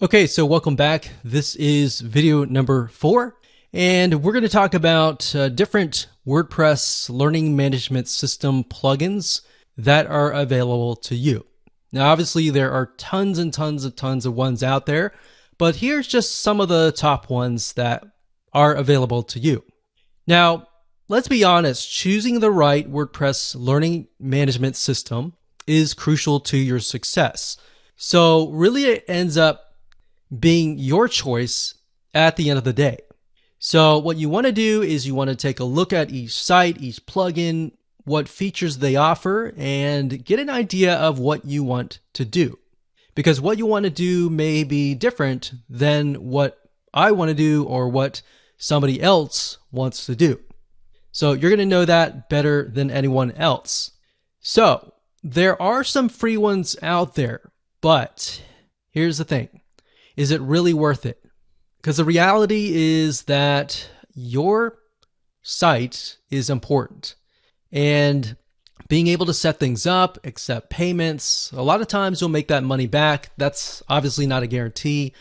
Okay, so welcome back. This is video number 4, and we're going to talk about different WordPress learning management system plugins that are available to you. Now, obviously, there are tons of ones out there, but here's just some of the top ones that are available to you. Now, let's be honest, choosing the right WordPress learning management system is crucial to your success. So really it ends up being your choice at the end of the day. So what you want to do is you want to take a look at each site, each plugin, what features they offer, and get an idea of what you want to do. Because what you want to do may be different than what I want to do or what somebody else wants to do. So you're going to know that better than anyone else. So there are some free ones out there, but here's the thing. Is it really worth it? Because the reality is that your site is important. And being able to set things up, accept payments, a lot of times you'll make that money back. That's obviously not a guarantee,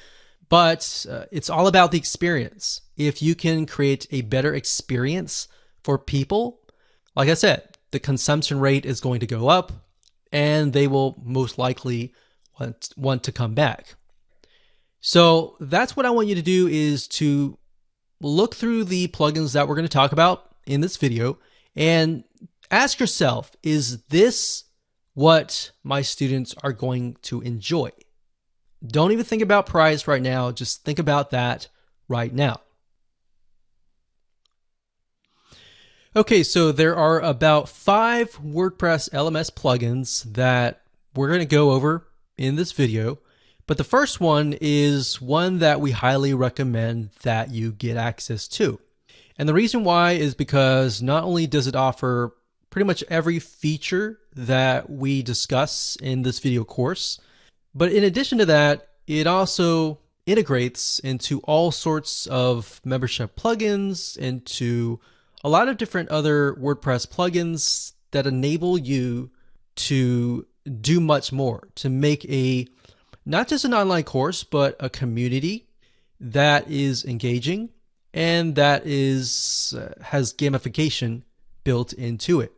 but it's all about the experience. If you can create a better experience for people, like I said, the consumption rate is going to go up and they will most likely want to come back. So that's what I want you to do, is to look through the plugins that we're going to talk about in this video and ask yourself, is this what my students are going to enjoy? Don't even think about price right now. Just think about that right now. Okay, so there are about 5 WordPress LMS plugins that we're going to go over in this video. But the first one is one that we highly recommend that you get access to. And the reason why is because not only does it offer pretty much every feature that we discuss in this video course, but in addition to that, it also integrates into all sorts of membership plugins, into a lot of different other WordPress plugins that enable you to do much more, to make not just an online course, but a community that is engaging and that has gamification built into it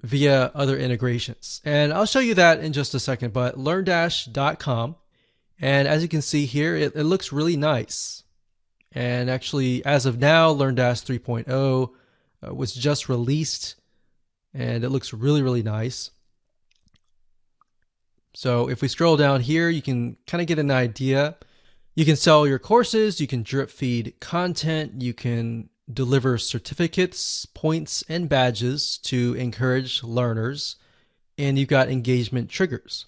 via other integrations. And I'll show you that in just a second, but LearnDash.com. And as you can see here, it looks really nice. And actually, as of now, LearnDash 3.0 was just released, and it looks really nice. So if we scroll down here, you can kind of get an idea. You can sell your courses, you can drip feed content, you can deliver certificates, points, and badges to encourage learners, and you've got engagement triggers.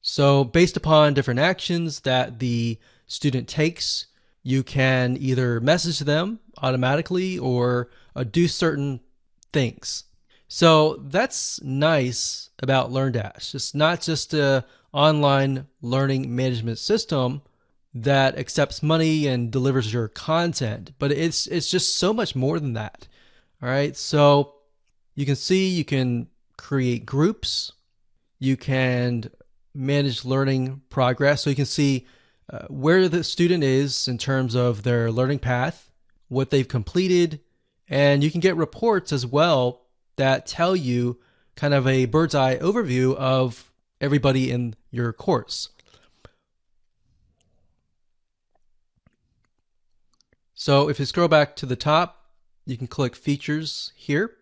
So based upon different actions that the student takes, you can either message them automatically or do certain things. So that's nice about LearnDash. It's not just an online learning management system that accepts money and delivers your content, but it's just so much more than that. All right, so you can see you can create groups, you can manage learning progress, so you can see where the student is in terms of their learning path, what they've completed, and you can get reports as well that tell you kind of a bird's eye overview of everybody in your course. So if you scroll back to the top, you can click features here.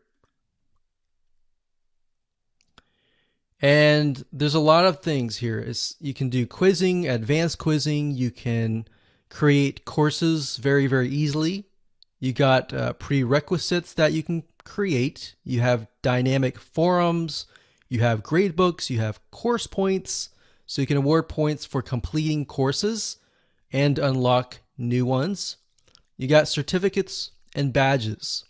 And there's a lot of things here. You can do quizzing, advanced quizzing. You can create courses very easily. You got prerequisites that you can create. You have dynamic forums, you have gradebooks, you have course points, so you can award points for completing courses and unlock new ones. You got certificates and badges.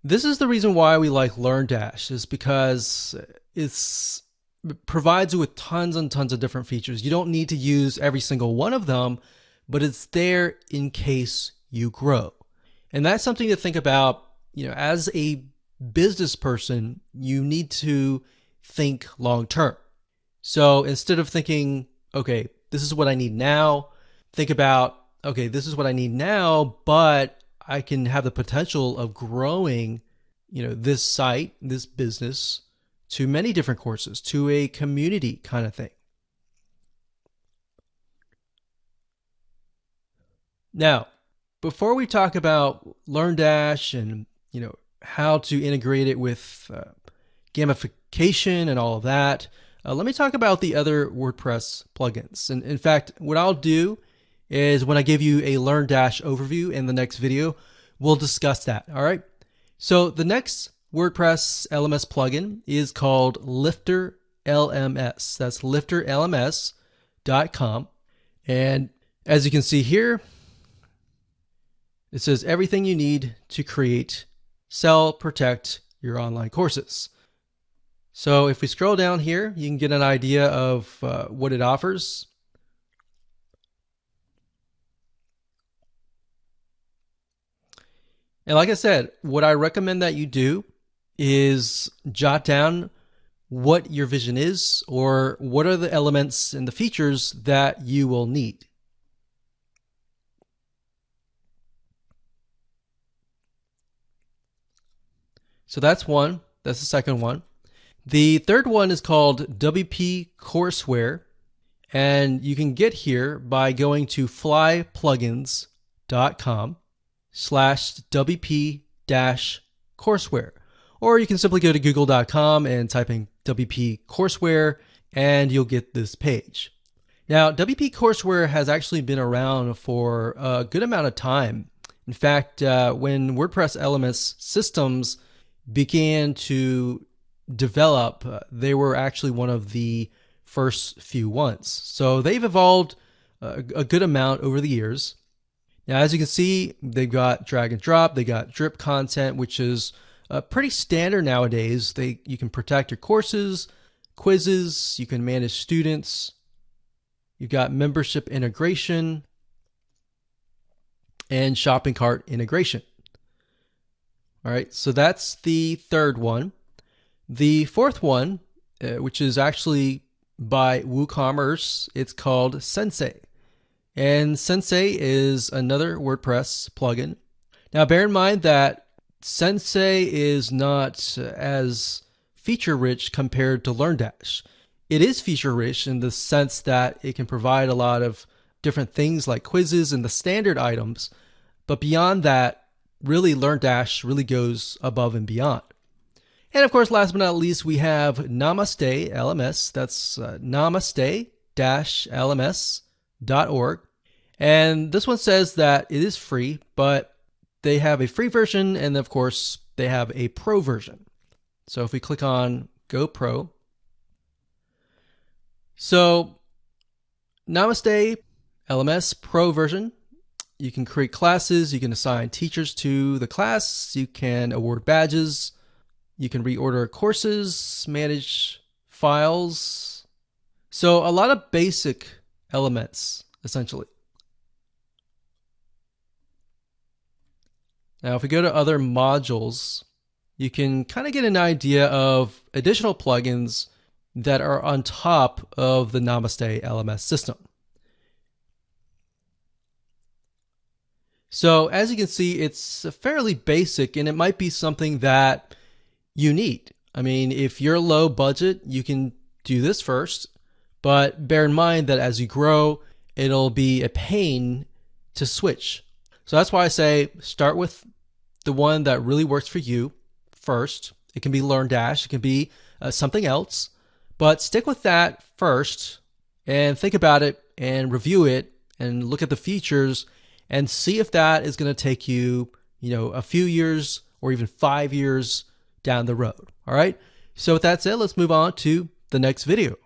This is the reason why we like LearnDash, is because it provides you with tons and tons of different features. You don't need to use every single one of them, but it's there in case you grow. And that's something to think about. You know, as a business person, you need to think long term. So instead of thinking, okay, this is what I need now. Think about, okay, this is what I need now, but I can have the potential of growing, this site, this business to many different courses, to a community kind of thing. Now, before we talk about LearnDash and how to integrate it with gamification and all of that, let me talk about the other WordPress plugins. And in fact, what I'll do is when I give you a LearnDash overview in the next video, we'll discuss that. All right. So the next WordPress LMS plugin is called Lifter LMS. That's lifterlms.com. And as you can see here, it says everything you need to create, sell, protect your online courses. So if we scroll down here, you can get an idea of what it offers. And like I said, what I recommend that you do is jot down what your vision is, or what are the elements and the features that you will need. So that's one. That's the second one. The third one is called WP Courseware, and you can get here by going to flyplugins.com/WP-courseware. Or you can simply go to google.com and type in WP Courseware, and you'll get this page. Now, WP Courseware has actually been around for a good amount of time. In fact, when WordPress LMS systems began to develop, they were actually one of the first few ones. So they've evolved a good amount over the years. Now, as you can see, they've got drag and drop, they got drip content, which is pretty standard nowadays. You can protect your courses, quizzes, you can manage students, you've got membership integration, and shopping cart integration. All right, so that's the third one. The fourth one, which is actually by WooCommerce, it's called Sensei. And Sensei is another WordPress plugin. Now, bear in mind that Sensei is not as feature-rich compared to LearnDash. It is feature-rich in the sense that it can provide a lot of different things like quizzes and the standard items. But beyond that, really, LearnDash really goes above and beyond. And of course, last but not least, we have Namaste LMS. That's namaste-lms.org. And this one says that it is free, but they have a free version, and of course, they have a pro version. So if we click on Go Pro, so Namaste LMS Pro version, you can create classes, you can assign teachers to the class, you can award badges, you can reorder courses, manage files. So a lot of basic elements, essentially. Now, if we go to other modules, you can kind of get an idea of additional plugins that are on top of the Namaste LMS system. So as you can see, it's fairly basic, and it might be something that you need. I mean, if you're low budget, you can do this first, but bear in mind that as you grow, it'll be a pain to switch. So that's why I say start with the one that really works for you first. It can be LearnDash, it can be something else, but stick with that first and think about it and review it and look at the features and see if that is going to take you, a few years or even 5 years down the road. All right. So with that said, let's move on to the next video.